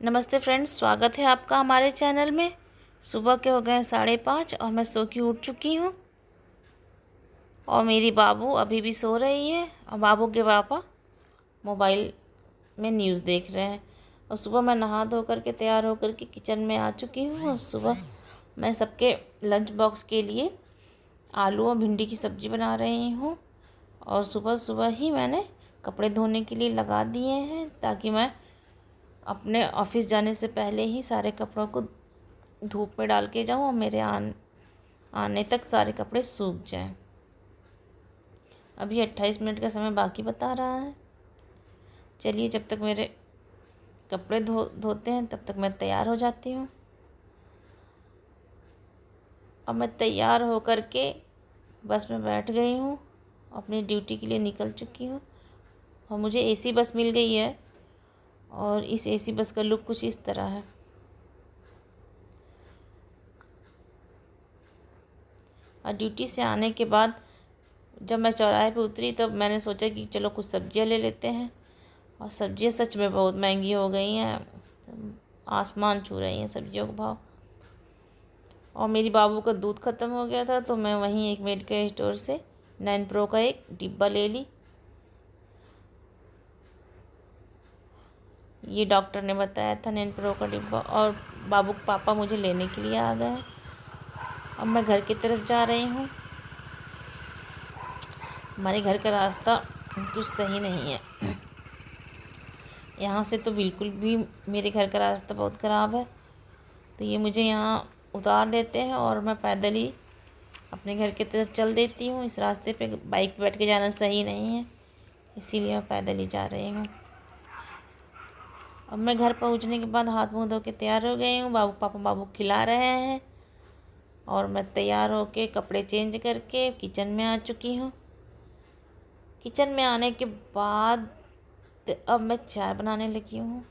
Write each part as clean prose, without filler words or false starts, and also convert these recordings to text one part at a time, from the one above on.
नमस्ते फ्रेंड्स, स्वागत है आपका हमारे चैनल में। सुबह के हो गए 5:30 और मैं सो के उठ चुकी हूँ। और मेरी बाबू अभी भी सो रही है और बाबू के पापा मोबाइल में न्यूज़ देख रहे हैं। और सुबह मैं नहा धो करके तैयार होकर के किचन में आ चुकी हूँ। और सुबह मैं सबके लंच बॉक्स के लिए आलू और भिंडी की सब्ज़ी बना रही हूँ। और सुबह सुबह ही मैंने कपड़े धोने के लिए लगा दिए हैं ताकि मैं अपने ऑफिस जाने से पहले ही सारे कपड़ों को धूप में डाल के जाऊँ और मेरे आने तक सारे कपड़े सूख जाएं। अभी 28 मिनट का समय बाकी बता रहा है। चलिए, जब तक मेरे कपड़े धोते हैं तब तक मैं तैयार हो जाती हूँ। अब मैं तैयार होकर के बस में बैठ गई हूँ, अपनी ड्यूटी के लिए निकल चुकी हूँ। और मुझे एसी बस मिल गई है और इस एसी बस का लुक कुछ इस तरह है। और ड्यूटी से आने के बाद जब मैं चौराहे पे उतरी तब मैंने सोचा कि चलो कुछ सब्जियां ले लेते हैं। और सब्जियां सच में बहुत महंगी हो गई हैं, आसमान छू रही हैं सब्जियों का भाव। और मेरी बाबू का दूध ख़त्म हो गया था तो मैं वहीं एक मेडिकल स्टोर से 9 प्रो का एक डिब्बा ले ली। ये डॉक्टर ने बताया था 9 प्रो का डिब्बा। और बाबू के पापा मुझे लेने के लिए आ गए हैं। अब मैं घर की तरफ जा रही हूँ। हमारे घर का रास्ता कुछ सही नहीं है। यहाँ से तो बिल्कुल भी मेरे घर का रास्ता बहुत ख़राब है। तो ये मुझे यहाँ उतार देते हैं और मैं पैदल ही अपने घर की तरफ चल देती हूँ। इस रास्ते पे बाइक पे बैठ के जाना सही नहीं है, इसीलिए मैं पैदल ही जा रही हूँ। अब मैं घर पहुँचने के बाद हाथ मुँह धो के तैयार हो गई हूँ। बाबू खिला रहे हैं और मैं तैयार होके कपड़े चेंज करके किचन में आ चुकी हूँ। किचन में आने के बाद अब मैं चाय बनाने लगी हूँ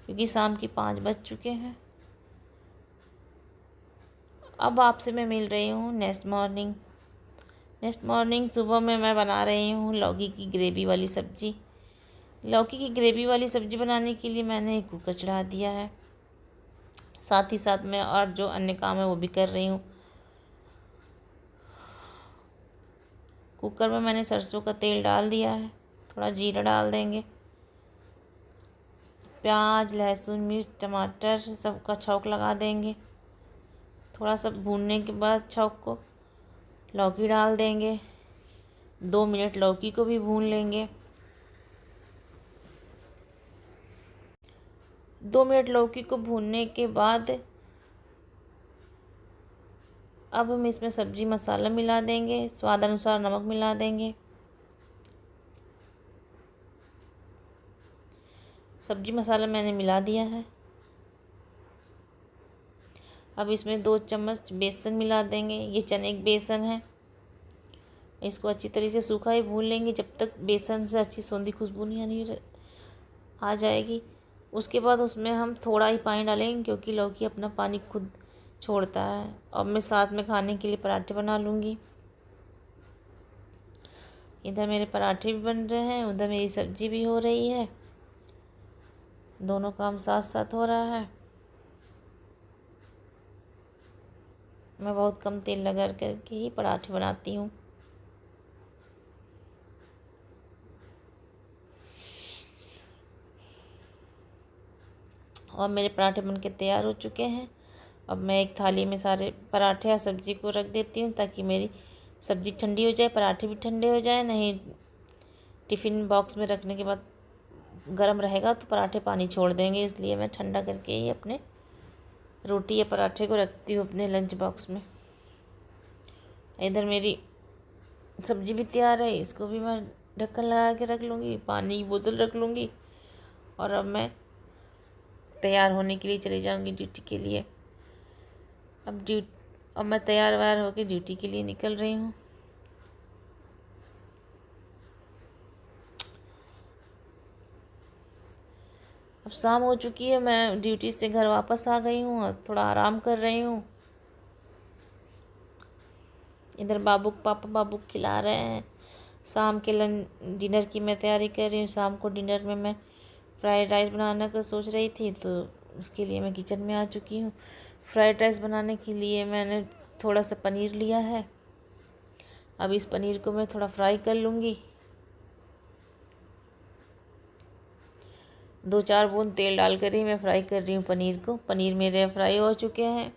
क्योंकि शाम की 5 बज चुके हैं। अब आपसे मैं मिल रही हूँ नेक्स्ट मॉर्निंग सुबह में मैं बना रही हूँ लौकी की ग्रेवी वाली सब्ज़ी। लौकी की ग्रेवी वाली सब्ज़ी बनाने के लिए मैंने एक कुकर चढ़ा दिया है। साथ ही साथ मैं और जो अन्य काम है वो भी कर रही हूँ। कुकर में मैंने सरसों का तेल डाल दिया है, थोड़ा जीरा डाल देंगे, प्याज लहसुन मिर्च टमाटर सबका छौंक लगा देंगे। थोड़ा सा भूनने के बाद छौंक को लौकी डाल देंगे। 2 मिनट लौकी को भी भून लेंगे। 2 मिनट लौकी को भूनने के बाद अब हम इसमें सब्ज़ी मसाला मिला देंगे, स्वाद अनुसार नमक मिला देंगे। सब्ज़ी मसाला मैंने मिला दिया है। अब इसमें 2 चम्मच बेसन मिला देंगे। ये चने के बेसन है। इसको अच्छी तरीके से सूखा ही भून लेंगे जब तक बेसन से अच्छी सौंधी खुशबू नहीं आ जाएगी। उसके बाद उसमें हम थोड़ा ही पानी डालेंगे क्योंकि लौकी अपना पानी खुद छोड़ता है। अब मैं साथ में खाने के लिए पराठे बना लूँगी। इधर मेरे पराठे भी बन रहे हैं, उधर मेरी सब्ज़ी भी हो रही है। दोनों काम साथ साथ हो रहा है। मैं बहुत कम तेल लगा करके ही पराठे बनाती हूँ। और मेरे पराठे बनके तैयार हो चुके हैं। अब मैं एक थाली में सारे पराठे या सब्ज़ी को रख देती हूँ ताकि मेरी सब्ज़ी ठंडी हो जाए, पराठे भी ठंडे हो जाए। नहीं टिफ़िन बॉक्स में रखने के बाद गर्म रहेगा तो पराठे पानी छोड़ देंगे, इसलिए मैं ठंडा करके ही अपने रोटी या पराठे को रखती हूँ अपने लंच बॉक्स में। इधर मेरी सब्ज़ी भी तैयार है, इसको भी मैं ढक्कन लगा के रख लूँगी, पानी की बोतल रख लूँगी। और अब मैं तैयार होने के लिए चली जाऊँगी ड्यूटी के लिए। अब मैं तैयार व्यार होकर ड्यूटी के लिए निकल रही हूँ। अब शाम हो चुकी है, मैं ड्यूटी से घर वापस आ गई हूँ और थोड़ा आराम कर रही हूँ। इधर पापा बाबू खिला रहे हैं। शाम के डिनर की मैं तैयारी कर रही हूँ। शाम को डिनर में मैं फ्राइड राइस बनाने का सोच रही थी, तो उसके लिए मैं किचन में आ चुकी हूँ। फ्राइड राइस बनाने के लिए मैंने थोड़ा सा पनीर लिया है। अब इस पनीर को मैं थोड़ा फ्राई कर लूँगी। 2-4 बूंद तेल डालकर ही मैं फ्राई कर रही हूँ पनीर को। पनीर मेरे फ्राई हो चुके हैं।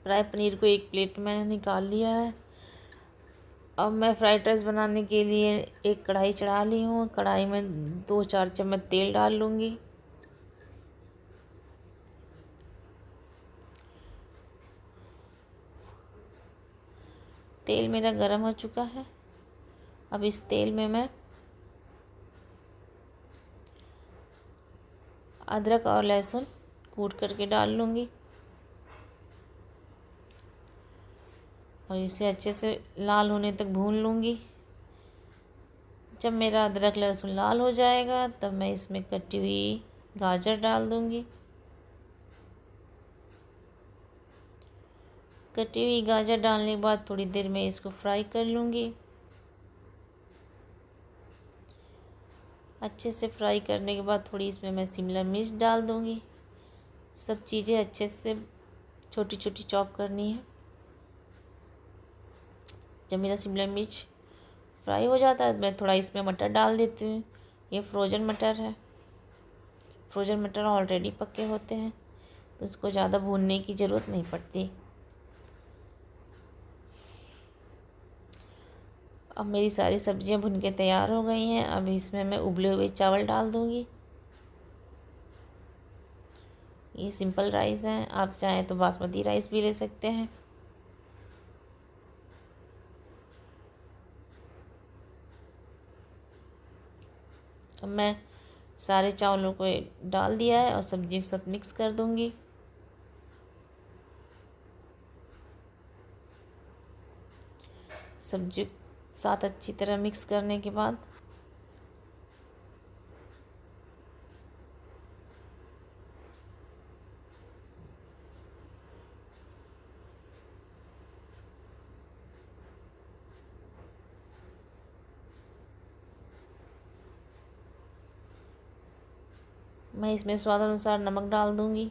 फ्राई पनीर को एक प्लेट में मैंने निकाल लिया है। अब मैं फ्राइड राइस बनाने के लिए एक कढ़ाई चढ़ा ली हूँ। कढ़ाई में 2-4 चम्मच तेल डाल लूँगी। तेल मेरा गर्म हो चुका है। अब इस तेल में मैं अदरक और लहसुन कूट करके डाल लूँगी और इसे अच्छे से लाल होने तक भून लूँगी। जब मेरा अदरक लहसुन लाल हो जाएगा तब मैं इसमें कटी हुई गाजर डाल दूँगी। कटी हुई गाजर डालने के बाद थोड़ी देर में इसको फ्राई कर लूँगी। अच्छे से फ्राई करने के बाद थोड़ी इसमें मैं शिमला मिर्च डाल दूँगी। सब चीज़ें अच्छे से छोटी छोटी चॉप करनी है। जब मेरा शिमला मिर्च फ्राई हो जाता है मैं थोड़ा इसमें मटर डाल देती हूँ। ये फ्रोज़न मटर है। फ्रोज़न मटर ऑलरेडी पके होते हैं तो उसको ज़्यादा भूनने की ज़रूरत नहीं पड़ती। अब मेरी सारी सब्जियां भुन के तैयार हो गई हैं। अब इसमें मैं उबले हुए चावल डाल दूँगी। ये सिंपल राइस हैं, आप चाहें तो बासमती राइस भी ले सकते हैं। अब मैं सारे चावलों को डाल दिया है और सब्जी के साथ मिक्स कर दूँगी। सब्जी के साथ अच्छी तरह मिक्स करने के बाद मैं इसमें स्वाद अनुसार नमक डाल दूँगी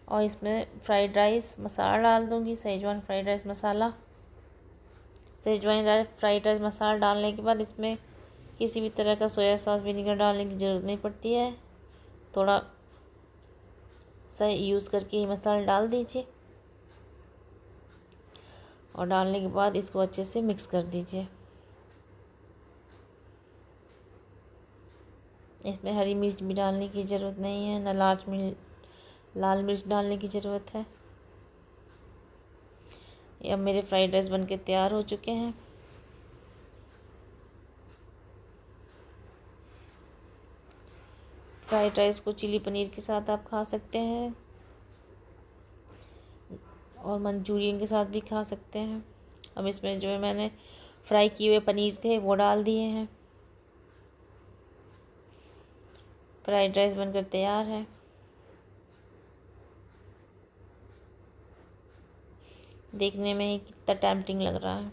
और इसमें फ्राइड राइस मसाला डाल दूँगी, सेजवान फ्राइड राइस मसाला। सेजवान फ्राइड राइस मसाला डालने के बाद इसमें किसी भी तरह का सोया सॉस विनेगर डालने की ज़रूरत नहीं पड़ती है। थोड़ा सा यूज़ करके ये मसाला डाल दीजिए और डालने के बाद इसको अच्छे से मिक्स कर दीजिए। इसमें हरी मिर्च भी डालने की ज़रूरत नहीं है, न लाल मिर्च डालने की ज़रूरत है। ये अब मेरे फ्राइड राइस बनके तैयार हो चुके हैं। फ्राइड राइस को चिली पनीर के साथ आप खा सकते हैं और मंचूरियन के साथ भी खा सकते हैं। अब इसमें जो है मैंने फ्राई किए हुए पनीर थे वो डाल दिए हैं। फ्राइड राइस बनकर तैयार है। देखने में ही कितना टेम्पटिंग लग रहा है।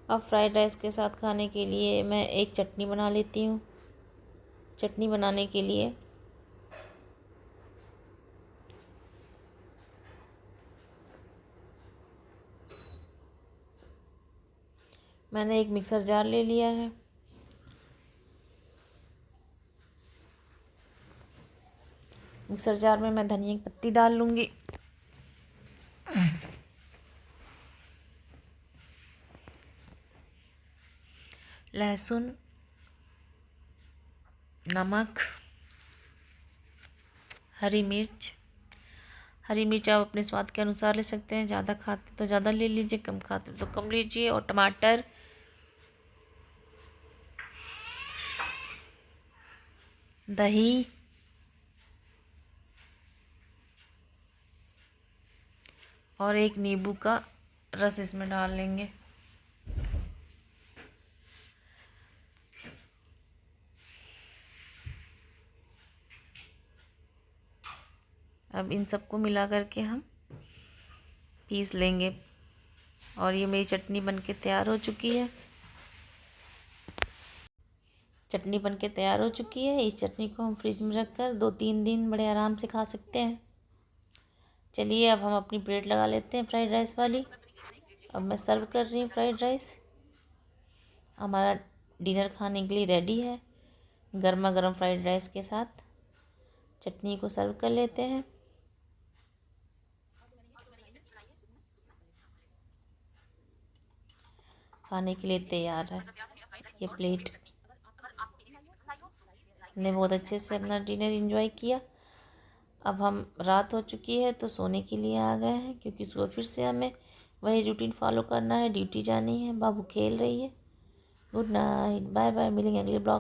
अब फ्राइड राइस के साथ खाने के लिए मैं एक चटनी बना लेती हूँ। चटनी बनाने के लिए मैंने एक मिक्सर जार ले लिया है। मिक्सर जार में मैं धनिया की पत्ती डाल लूँगी, लहसुन, नमक, हरी मिर्च। हरी मिर्च आप अपने स्वाद के अनुसार ले सकते हैं। ज़्यादा खाते तो ज़्यादा ले लीजिए, कम खाते तो कम लीजिए। और टमाटर, दही, और एक नींबू का रस इसमें डाल लेंगे। अब इन सबको मिला करके हम पीस लेंगे। और ये मेरी चटनी बनके तैयार हो चुकी है। चटनी बनके तैयार हो चुकी है। इस चटनी को हम फ्रिज में रख कर 2-3 दिन बड़े आराम से खा सकते हैं। चलिए अब हम अपनी प्लेट लगा लेते हैं फ्राइड राइस वाली। अब मैं सर्व कर रही हूँ फ्राइड राइस। हमारा डिनर खाने के लिए रेडी है। गर्मा गर्म फ्राइड राइस के साथ चटनी को सर्व कर लेते हैं। खाने के लिए तैयार है ये प्लेट। हमने बहुत अच्छे से अपना डिनर एंजॉय किया। अब हम रात हो चुकी है तो सोने के लिए आ गए हैं, क्योंकि सुबह फिर से हमें वही रूटीन फॉलो करना है, ड्यूटी जानी है। बाबू खेल रही है। गुड नाइट, बाय बाय, मिलेंगे अगले ब्लॉग।